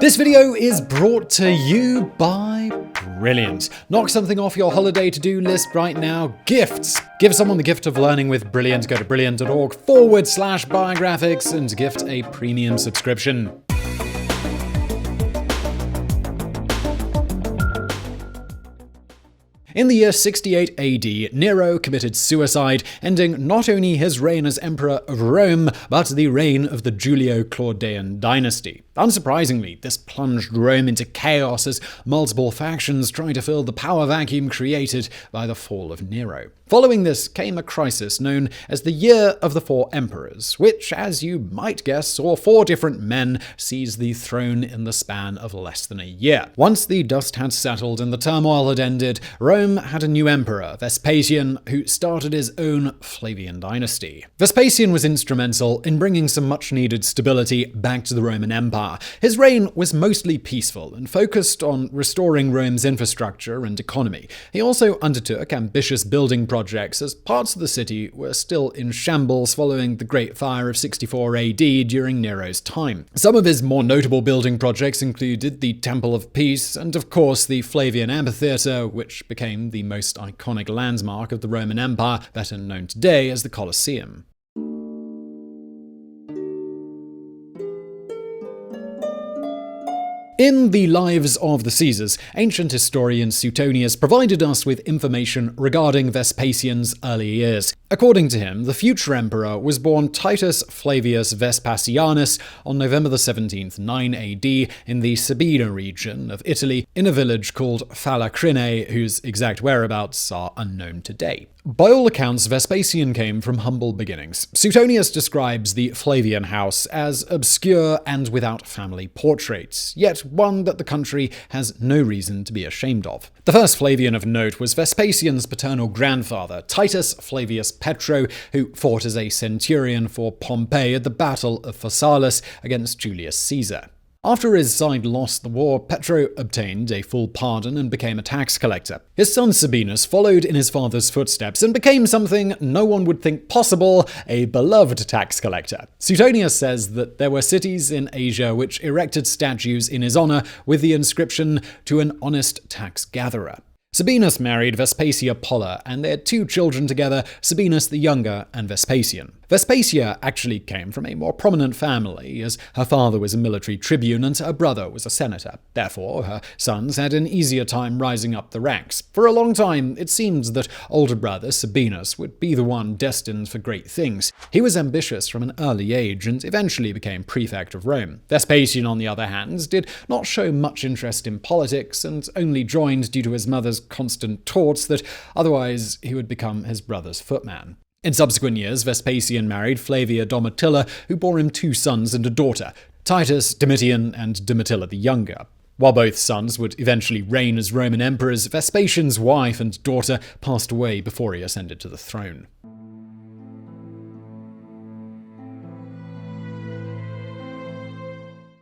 This video is brought to you by Brilliant. Knock something off your holiday to-do list right now. Gifts. Give someone the gift of learning with Brilliant. Go to brilliant.org/biographics and gift a premium subscription. In the year 68 AD, Nero committed suicide, ending not only his reign as Emperor of Rome, but the reign of the Julio-Claudian dynasty. Unsurprisingly, this plunged Rome into chaos as multiple factions tried to fill the power vacuum created by the fall of Nero. Following this came a crisis known as the Year of the Four Emperors, which, as you might guess, saw four different men seize the throne in the span of less than a year. Once the dust had settled and the turmoil had ended, Rome had a new emperor, Vespasian, who started his own Flavian dynasty. Vespasian was instrumental in bringing some much-needed stability back to the Roman Empire. His reign was mostly peaceful and focused on restoring Rome's infrastructure and economy. He also undertook ambitious building projects as parts of the city were still in shambles following the Great Fire of 64 AD during Nero's time. Some of his more notable building projects included the Temple of Peace and, of course, the Flavian Amphitheatre, which became the most iconic landmark of the Roman Empire, better known today as the Colosseum. In the Lives of the Caesars, ancient historian Suetonius provided us with information regarding Vespasian's early years. According to him, the future emperor was born Titus Flavius Vespasianus on November 17th, 9 AD, in the Sabina region of Italy, in a village called Falacrine, whose exact whereabouts are unknown today. By all accounts, Vespasian came from humble beginnings. Suetonius describes the Flavian house as obscure and without family portraits, yet one that the country has no reason to be ashamed of. The first Flavian of note was Vespasian's paternal grandfather, Titus Flavius Petro, who fought as a centurion for Pompey at the Battle of Pharsalus against Julius Caesar. After his side lost the war, Petro obtained a full pardon and became a tax collector. His son Sabinus followed in his father's footsteps and became something no one would think possible, a beloved tax collector. Suetonius says that there were cities in Asia which erected statues in his honor with the inscription, "To an honest tax gatherer." Sabinus married Vespasia Polla, and they had two children together, Sabinus the Younger and Vespasian. Vespasia actually came from a more prominent family, as her father was a military tribune and her brother was a senator. Therefore, her sons had an easier time rising up the ranks. For a long time, it seemed that older brother Sabinus would be the one destined for great things. He was ambitious from an early age and eventually became prefect of Rome. Vespasian, on the other hand, did not show much interest in politics and only joined due to his mother's constant taunts that otherwise he would become his brother's footman. In subsequent years, Vespasian married Flavia Domitilla, who bore him two sons and a daughter, Titus Domitian and Domitilla the Younger. While both sons would eventually reign as Roman emperors, Vespasian's wife and daughter passed away before he ascended to the throne.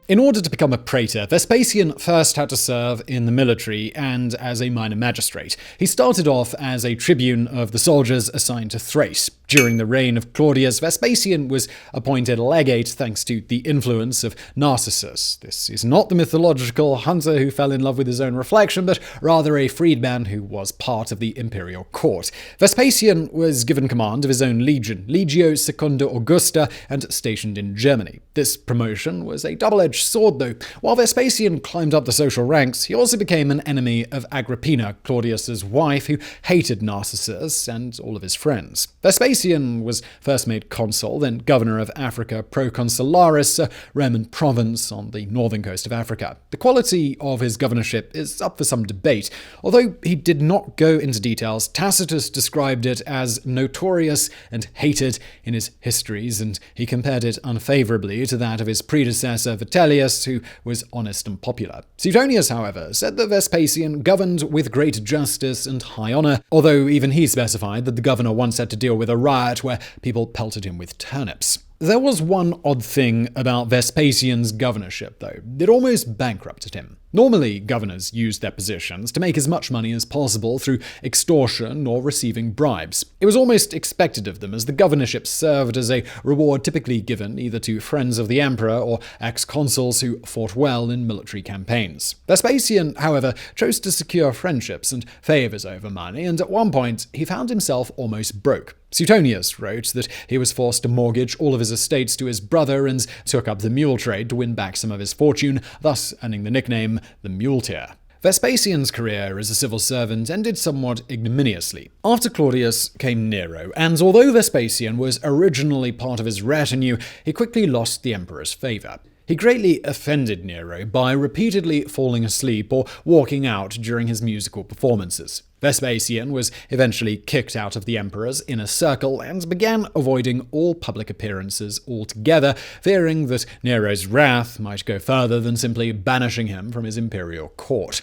In order to become a praetor, Vespasian first had to serve in the military and as a minor magistrate. He started off as a tribune of the soldiers assigned to Thrace. During the reign of Claudius, Vespasian was appointed legate thanks to the influence of Narcissus. This is not the mythological hunter who fell in love with his own reflection, but rather a freedman who was part of the imperial court. Vespasian was given command of his own legion, Legio Secunda Augusta, and stationed in Germany. This promotion was a double-edged sword, though. While Vespasian climbed up the social ranks, he also became an enemy of Agrippina, Claudius's wife, who hated Narcissus and all of his friends. Vespasian was first made consul, then governor of Africa Proconsularis, a Roman province on the northern coast of Africa. The quality of his governorship is up for some debate. Although he did not go into details, Tacitus described it as notorious and hated in his histories, and he compared it unfavorably to that of his predecessor Vitellius, who was honest and popular. Suetonius, however, said that Vespasian governed with great justice and high honor, although even he specified that the governor once had to deal with a riot where people pelted him with turnips. There was one odd thing about Vespasian's governorship, though. It almost bankrupted him. Normally, governors used their positions to make as much money as possible through extortion or receiving bribes. It was almost expected of them, as the governorship served as a reward typically given either to friends of the emperor or ex-consuls who fought well in military campaigns. Vespasian, however, chose to secure friendships and favors over money, and at one point he found himself almost broke. Suetonius wrote that he was forced to mortgage all of his estates to his brother and took up the mule trade to win back some of his fortune, thus earning the nickname the Muleteer. Vespasian's career as a civil servant ended somewhat ignominiously. After Claudius came Nero, and although Vespasian was originally part of his retinue, he quickly lost the emperor's favor. He greatly offended Nero by repeatedly falling asleep or walking out during his musical performances. Vespasian was eventually kicked out of the emperor's inner circle and began avoiding all public appearances altogether, fearing that Nero's wrath might go further than simply banishing him from his imperial court.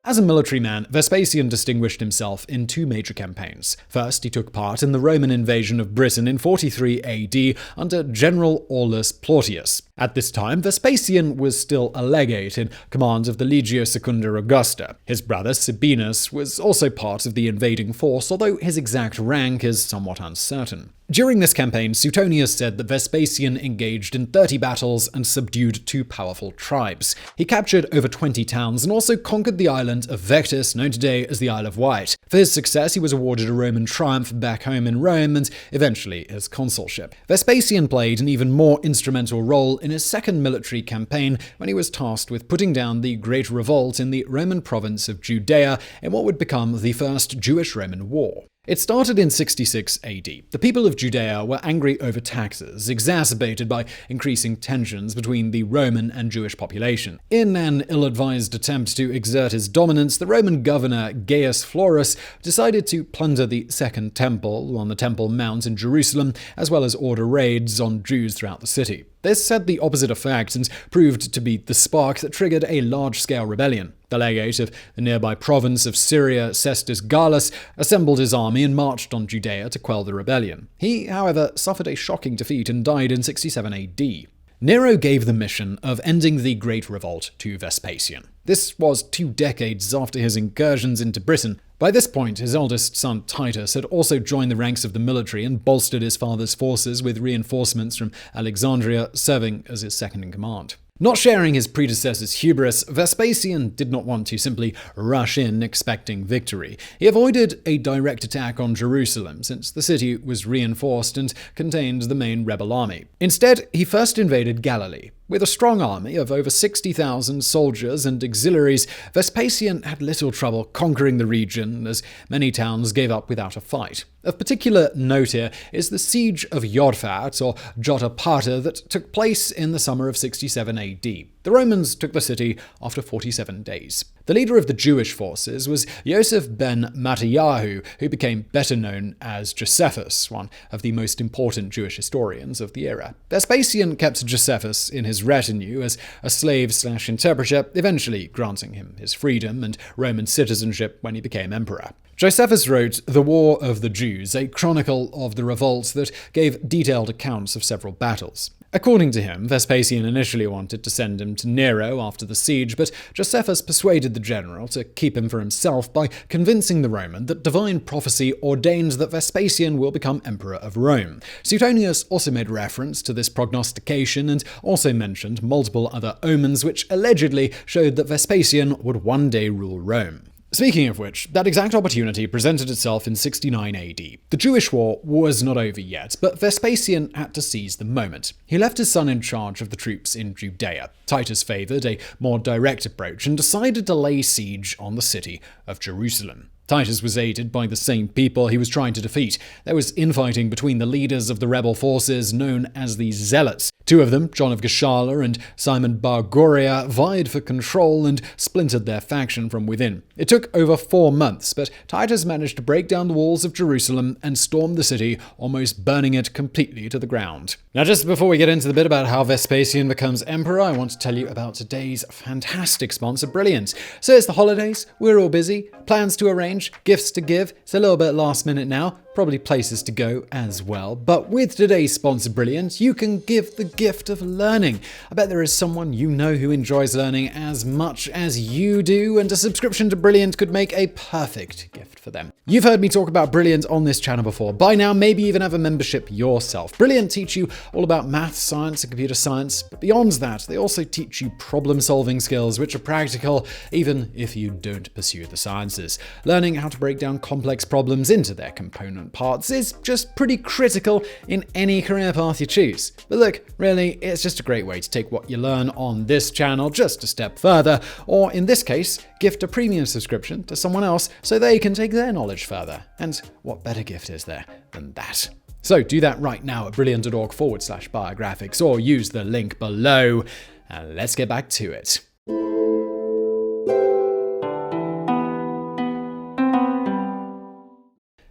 As a military man, Vespasian distinguished himself in two major campaigns. First, he took part in the Roman invasion of Britain in 43 AD under General Aulus Plautius. At this time, Vespasian was still a legate in command of the Legio Secunda Augusta. His brother Sabinus was also part of the invading force, although his exact rank is somewhat uncertain. During this campaign, Suetonius said that Vespasian engaged in 30 battles and subdued 2 powerful tribes. He captured over 20 towns and also conquered the island of Vectis, known today as the Isle of Wight. For his success, he was awarded a Roman triumph back home in Rome and eventually his consulship. Vespasian played an even more instrumental role in his second military campaign when he was tasked with putting down the Great Revolt in the Roman province of Judea in what would become the First Jewish-Roman War. It started in 66 AD. The people of Judea were angry over taxes, exacerbated by increasing tensions between the Roman and Jewish population. In an ill-advised attempt to exert his dominance, the Roman governor Gaius Florus decided to plunder the Second Temple on the Temple Mount in Jerusalem, as well as order raids on Jews throughout the city. This had the opposite effect and proved to be the spark that triggered a large-scale rebellion. The legate of the nearby province of Syria, Cestus Gallus, assembled his army and marched on Judea to quell the rebellion. He, however, suffered a shocking defeat and died in 67 AD. Nero gave the mission of ending the Great Revolt to Vespasian. This was 2 decades after his incursions into Britain. By this point, his eldest son Titus had also joined the ranks of the military and bolstered his father's forces with reinforcements from Alexandria, serving as his second-in-command. Not sharing his predecessor's hubris, Vespasian did not want to simply rush in expecting victory. He avoided a direct attack on Jerusalem, since the city was reinforced and contained the main rebel army. Instead, he first invaded Galilee. With a strong army of over 60,000 soldiers and auxiliaries, Vespasian had little trouble conquering the region, as many towns gave up without a fight. Of particular note here is the siege of Jodfat, or Jotapata, that took place in the summer of 67 AD. The Romans took the city after 47 days. The leader of the Jewish forces was Yosef ben Mattiyahu, who became better known as Josephus, one of the most important Jewish historians of the era. Vespasian kept Josephus in his retinue as a slave/interpreter, eventually granting him his freedom and Roman citizenship when he became emperor. Josephus wrote The War of the Jews, a chronicle of the revolt that gave detailed accounts of several battles. According to him, Vespasian initially wanted to send him to Nero after the siege, but Josephus persuaded the general to keep him for himself by convincing the Roman that divine prophecy ordained that Vespasian will become emperor of Rome. Suetonius also made reference to this prognostication and also mentioned multiple other omens which allegedly showed that Vespasian would one day rule Rome. Speaking of which, that exact opportunity presented itself in 69 AD. The Jewish war was not over yet, but Vespasian had to seize the moment. He left his son in charge of the troops in Judea. Titus favored a more direct approach and decided to lay siege on the city of Jerusalem. Titus was aided by the same people he was trying to defeat. There was infighting between the leaders of the rebel forces known as the Zealots. 2 of them, John of Gachala and Simon Bar Goria, vied for control and splintered their faction from within. It took over 4 months, but Titus managed to break down the walls of Jerusalem and storm the city, almost burning it completely to the ground. Now, just before we get into the bit about how Vespasian becomes emperor, I want to tell you about today's fantastic sponsor, Brilliant. So it's the holidays, we're all busy, plans to arrange, gifts to give. It's a little bit last minute now. probably places to go as well. But with today's sponsor, Brilliant, you can give the gift of learning. I bet there is someone you know who enjoys learning as much as you do, and a subscription to Brilliant could make a perfect gift for them. You've heard me talk about Brilliant on this channel before. By now, maybe even have a membership yourself. Brilliant teach you all about math, science, and computer science, but beyond that, they also teach you problem-solving skills which are practical even if you don't pursue the sciences. Learning how to break down complex problems into their component parts is just pretty critical in any career path you choose. But look, really, it's just a great way to take what you learn on this channel just a step further, or in this case, gift a premium subscription to someone else so they can take their knowledge further. And what better gift is there than that? So do that right now at brilliant.org/biographics or use the link below. And let's get back to it.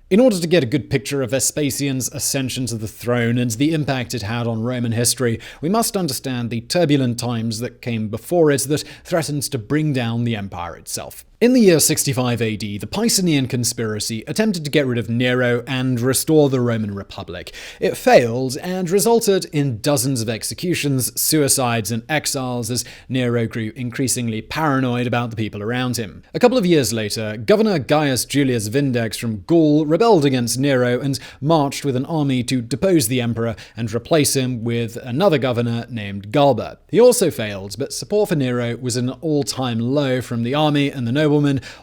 In order to get a good picture of Vespasian's ascension to the throne and the impact it had on Roman history, we must understand the turbulent times that came before it that threatened to bring down the empire itself. In the year 65 AD, the Pisanian conspiracy attempted to get rid of Nero and restore the Roman Republic. It failed and resulted in dozens of executions, suicides, and exiles as Nero grew increasingly paranoid about the people around him. A couple of years later, Governor Gaius Julius Vindex from Gaul rebelled against Nero and marched with an army to depose the emperor and replace him with another governor named Galba. He also failed, but support for Nero was at an all-time low from the army and the noblemen,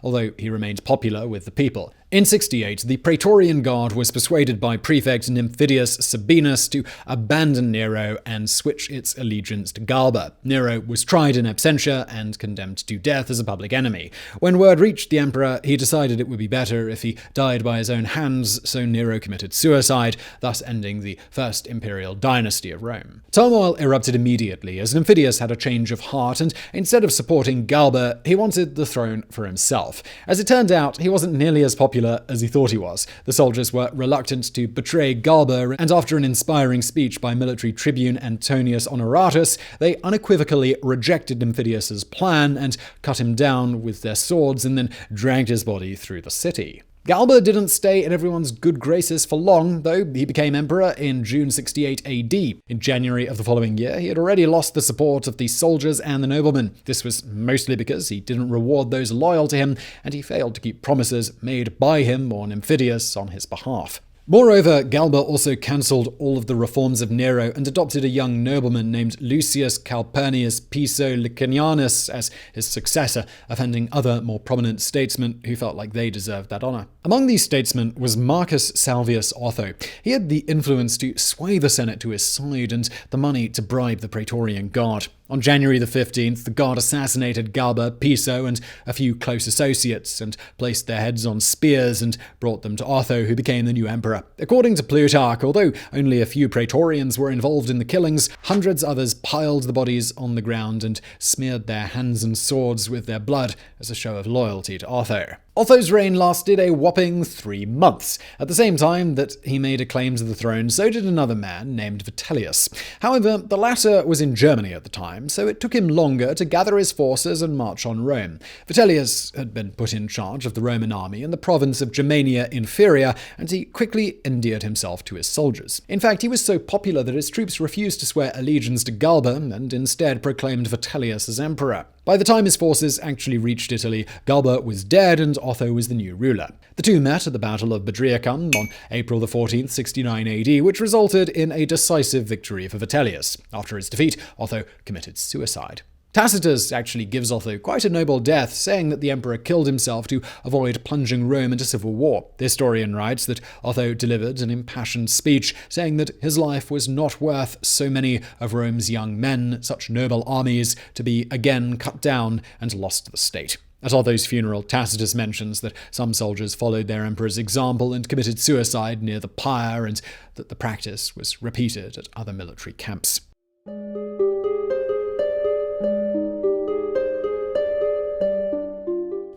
although he remained popular with the people. In 68, the Praetorian Guard was persuaded by Prefect Nymphidius Sabinus to abandon Nero and switch its allegiance to Galba. Nero was tried in absentia and condemned to death as a public enemy. When word reached the emperor, he decided it would be better if he died by his own hands, so Nero committed suicide, thus ending the first imperial dynasty of Rome. Turmoil erupted immediately as Nymphidius had a change of heart, and instead of supporting Galba, he wanted the throne for himself. As it turned out, he wasn't nearly as popular as he thought he was. The soldiers were reluctant to betray Galba, and after an inspiring speech by military tribune Antonius Honoratus, they unequivocally rejected Nymphidius's plan and cut him down with their swords and then dragged his body through the city. Galba didn't stay in everyone's good graces for long, though. He became emperor in June 68 AD. In January of the following year, he had already lost the support of the soldiers and the noblemen. This was mostly because he didn't reward those loyal to him, and he failed to keep promises made by him or Nymphidius on his behalf. Moreover, Galba also cancelled all of the reforms of Nero and adopted a young nobleman named Lucius Calpurnius Piso Licinianus as his successor, offending other more prominent statesmen who felt like they deserved that honor. Among these statesmen was Marcus Salvius Otho. He had the influence to sway the Senate to his side and the money to bribe the Praetorian Guard. On January the 15th, the Guard assassinated Galba, Piso, and a few close associates, and placed their heads on spears and brought them to Otho, who became the new emperor. According to Plutarch, although only a few Praetorians were involved in the killings, hundreds others piled the bodies on the ground and smeared their hands and swords with their blood as a show of loyalty to Otho. Otho's reign lasted a whopping 3 months. At the same time that he made a claim to the throne, so did another man named Vitellius. However, the latter was in Germany at the time, so it took him longer to gather his forces and march on Rome. Vitellius had been put in charge of the Roman army in the province of Germania Inferior, and he quickly endeared himself to his soldiers. In fact, he was so popular that his troops refused to swear allegiance to Galba and instead proclaimed Vitellius as emperor. By the time his forces actually reached Italy, Galba was dead and Otho was the new ruler. The two met at the Battle of Bedriacum on April 14, 69 AD, which resulted in a decisive victory for Vitellius. After his defeat, Otho committed suicide. Tacitus actually gives Otho quite a noble death, saying that the emperor killed himself to avoid plunging Rome into civil war. The historian writes that Otho delivered an impassioned speech, saying that his life was not worth so many of Rome's young men, such noble armies, to be again cut down and lost to the state. At Otho's funeral, Tacitus mentions that some soldiers followed their emperor's example and committed suicide near the pyre, and that the practice was repeated at other military camps.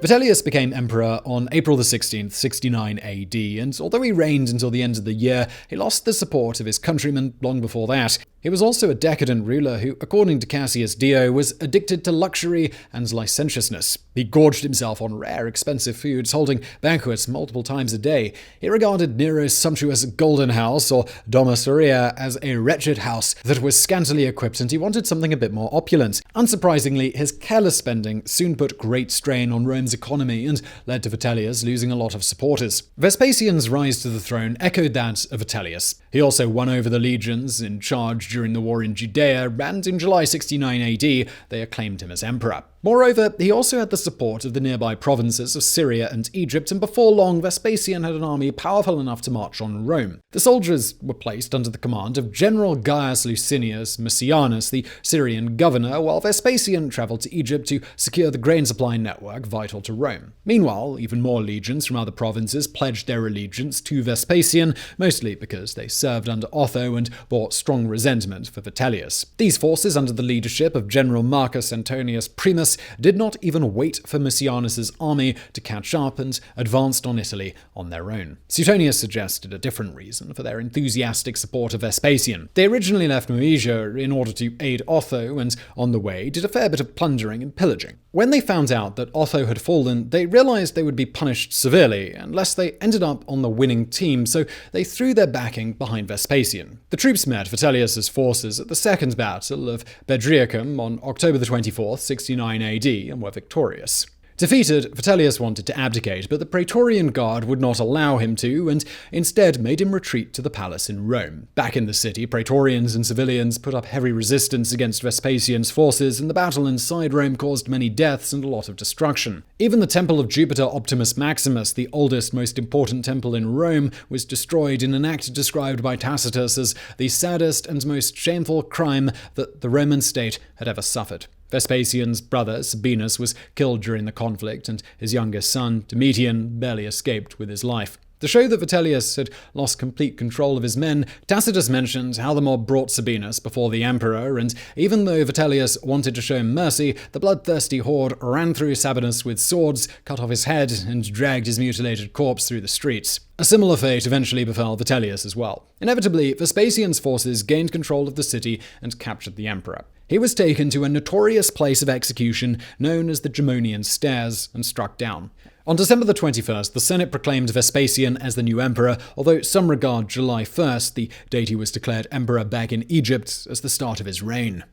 Vitellius became emperor on April 16th, 69 AD, and although he reigned until the end of the year, he lost the support of his countrymen long before that. He was also a decadent ruler who, according to Cassius Dio, was addicted to luxury and licentiousness. He gorged himself on rare, expensive foods, holding banquets multiple times a day. He regarded Nero's sumptuous Golden House, or Domus Aurea, as a wretched house that was scantily equipped, and he wanted something a bit more opulent. Unsurprisingly, his careless spending soon put great strain on Rome's economy and led to Vitellius losing a lot of supporters. Vespasian's rise to the throne echoed that of Vitellius. He also won over the legions in charge during the war in Judea, and in July 69 AD, they acclaimed him as emperor. Moreover, he also had the support of the nearby provinces of Syria and Egypt, and before long, Vespasian had an army powerful enough to march on Rome. The soldiers were placed under the command of General Gaius Licinius Massianus, the Syrian governor, while Vespasian traveled to Egypt to secure the grain supply network vital to Rome. Meanwhile, even more legions from other provinces pledged their allegiance to Vespasian, mostly because they served under Otho and bore strong resentment for Vitellius. These forces, under the leadership of General Marcus Antonius Primus, did not even wait for Massianus's army to catch up and advanced on Italy on their own. Suetonius suggested a different reason for their enthusiastic support of Vespasian. They originally left Moesia in order to aid Otho, and on the way did a fair bit of plundering and pillaging. When they found out that Otho had fallen, they realized they would be punished severely unless they ended up on the winning team, so they threw their backing behind Vespasian. The troops met Vitellius's forces at the Second Battle of Bedriacum on October 24th, 69 AD, and were victorious. Defeated, Vitellius wanted to abdicate, but the Praetorian Guard would not allow him to, and instead made him retreat to the palace in Rome. Back in the city, Praetorians and civilians put up heavy resistance against Vespasian's forces, and the battle inside Rome caused many deaths and a lot of destruction. Even the Temple of Jupiter Optimus Maximus, the oldest, most important temple in Rome, was destroyed in an act described by Tacitus as the saddest and most shameful crime that the Roman state had ever suffered. Vespasian's brother, Sabinus, was killed during the conflict, and his youngest son, Domitian, barely escaped with his life. To show that Vitellius had lost complete control of his men, Tacitus mentioned how the mob brought Sabinus before the emperor, and even though Vitellius wanted to show him mercy, the bloodthirsty horde ran through Sabinus with swords, cut off his head, and dragged his mutilated corpse through the streets. A similar fate eventually befell Vitellius as well. Inevitably, Vespasian's forces gained control of the city and captured the emperor. He was taken to a notorious place of execution known as the Gemonian Stairs and struck down. On December the 21st, the Senate proclaimed Vespasian as the new emperor, although some regard July 1st, the date he was declared emperor back in Egypt, as the start of his reign.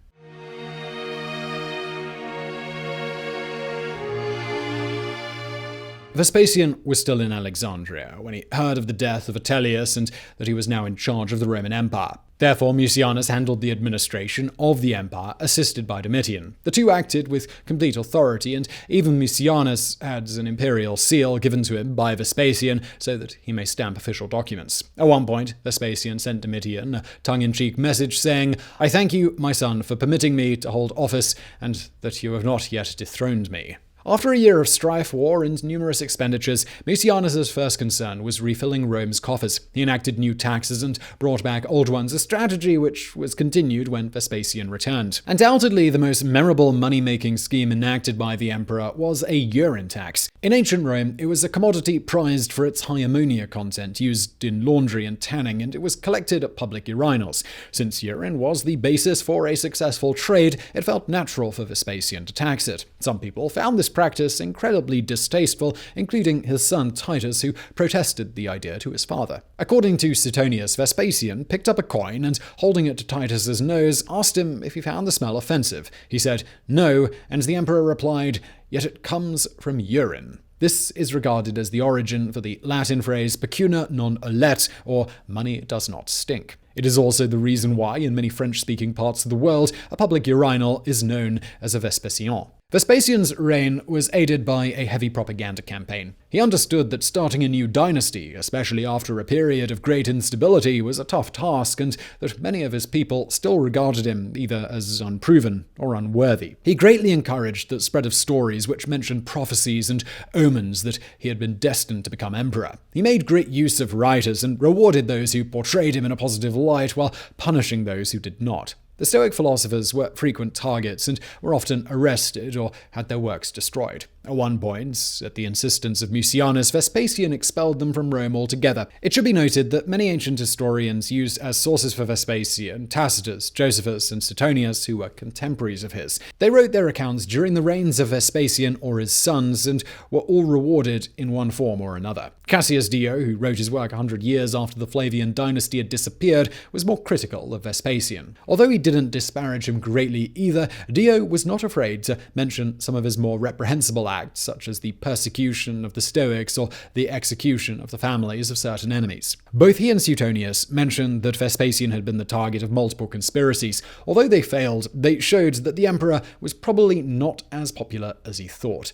Vespasian was still in Alexandria when he heard of the death of Vitellius and that he was now in charge of the Roman Empire. Therefore, Mucianus handled the administration of the empire, assisted by Domitian. The two acted with complete authority, and even Mucianus had an imperial seal given to him by Vespasian so that he may stamp official documents. At one point, Vespasian sent Domitian a tongue-in-cheek message saying, "I thank you, my son, for permitting me to hold office, and that you have not yet dethroned me." After a year of strife, war, and numerous expenditures, Mucianus' first concern was refilling Rome's coffers. He enacted new taxes and brought back old ones, a strategy which was continued when Vespasian returned. Undoubtedly, the most memorable money-making scheme enacted by the emperor was a urine tax. In ancient Rome, it was a commodity prized for its high ammonia content, used in laundry and tanning, and it was collected at public urinals. Since urine was the basis for a successful trade, it felt natural for Vespasian to tax it. Some people found this practice incredibly distasteful, including his son Titus, who protested the idea to his father. According to Suetonius, Vespasian picked up a coin and, holding it to Titus's nose, asked him if he found the smell offensive. He said, "No," and the emperor replied, "Yet it comes from urine." This is regarded as the origin for the Latin phrase pecuna non olet, or money does not stink. It is also the reason why, in many French-speaking parts of the world, a public urinal is known as a Vespasian. Vespasian's reign was aided by a heavy propaganda campaign. He understood that starting a new dynasty, especially after a period of great instability, was a tough task, and that many of his people still regarded him either as unproven or unworthy. He greatly encouraged the spread of stories which mentioned prophecies and omens that he had been destined to become emperor. He made great use of writers and rewarded those who portrayed him in a positive light while punishing those who did not. The Stoic philosophers were frequent targets and were often arrested or had their works destroyed. At one point, at the insistence of Mucianus, Vespasian expelled them from Rome altogether. It should be noted that many ancient historians used as sources for Vespasian Tacitus, Josephus, and Suetonius, who were contemporaries of his. They wrote their accounts during the reigns of Vespasian or his sons, and were all rewarded in one form or another. Cassius Dio, who wrote his work 100 years after the Flavian dynasty had disappeared, was more critical of Vespasian. Although he didn't disparage him greatly either, Dio was not afraid to mention some of his more reprehensible acts, such as the persecution of the Stoics or the execution of the families of certain enemies. Both he and Suetonius mentioned that Vespasian had been the target of multiple conspiracies. Although they failed, they showed that the emperor was probably not as popular as he thought.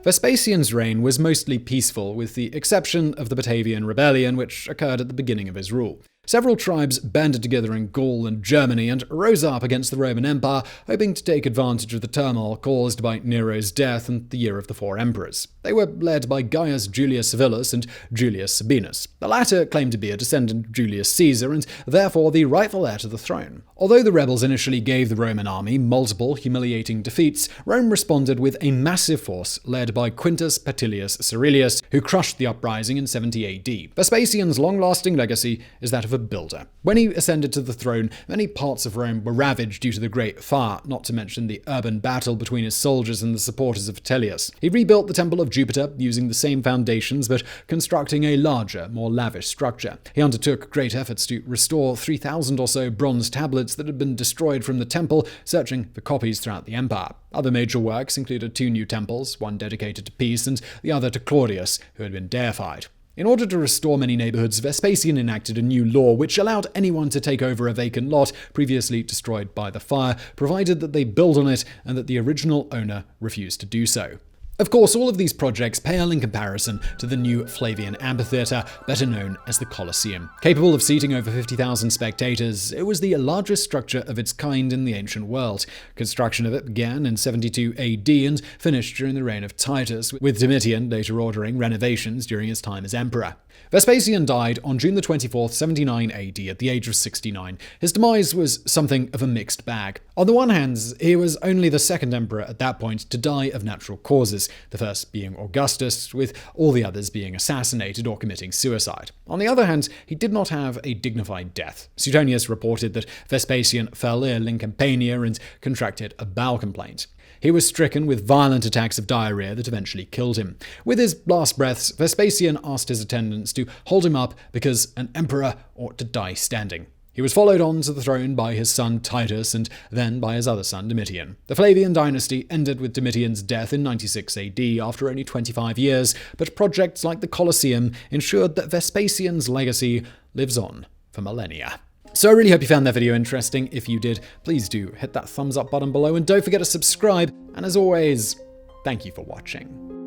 Vespasian's reign was mostly peaceful, with the exception of the Batavian Rebellion, which occurred at the beginning of his rule. Several tribes banded together in Gaul and Germany and rose up against the Roman Empire, hoping to take advantage of the turmoil caused by Nero's death and the Year of the Four Emperors. They were led by Gaius Julius Civilis and Julius Sabinus. The latter claimed to be a descendant of Julius Caesar and therefore the rightful heir to the throne. Although the rebels initially gave the Roman army multiple humiliating defeats, Rome responded with a massive force led by Quintus Petilius Cerilius, who crushed the uprising in 70 AD. Vespasian's long-lasting legacy is that of a builder. When he ascended to the throne, many parts of Rome were ravaged due to the Great Fire, not to mention the urban battle between his soldiers and the supporters of Vitellius. He rebuilt the Temple of Jupiter using the same foundations, but constructing a larger, more lavish structure. He undertook great efforts to restore 3,000 or so bronze tablets that had been destroyed from the temple, searching for copies throughout the empire. Other major works included 2 new temples, one dedicated to peace and the other to Claudius, who had been deified. In order to restore many neighborhoods, Vespasian enacted a new law which allowed anyone to take over a vacant lot previously destroyed by the fire, provided that they build on it and that the original owner refused to do so. Of course, all of these projects pale in comparison to the new Flavian amphitheater, better known as the Colosseum. Capable of seating over 50,000 spectators, it was the largest structure of its kind in the ancient world. Construction of it began in 72 AD and finished during the reign of Titus, with Domitian later ordering renovations during his time as emperor. Vespasian died on June 24, 79 AD at the age of 69. His demise was something of a mixed bag. On the one hand, he was only the second emperor at that point to die of natural causes, the first being Augustus, with all the others being assassinated or committing suicide. On the other hand, he did not have a dignified death. Suetonius reported that Vespasian fell ill in Campania and contracted a bowel complaint. He was stricken with violent attacks of diarrhea that eventually killed him. With his last breaths, Vespasian asked his attendants to hold him up because an emperor ought to die standing. He was followed on to the throne by his son Titus and then by his other son Domitian. The Flavian dynasty ended with Domitian's death in 96 AD after only 25 years, but projects like the Colosseum ensured that Vespasian's legacy lives on for millennia. So I really hope you found that video interesting. If you did, please do hit that thumbs up button below and don't forget to subscribe. And as always, thank you for watching.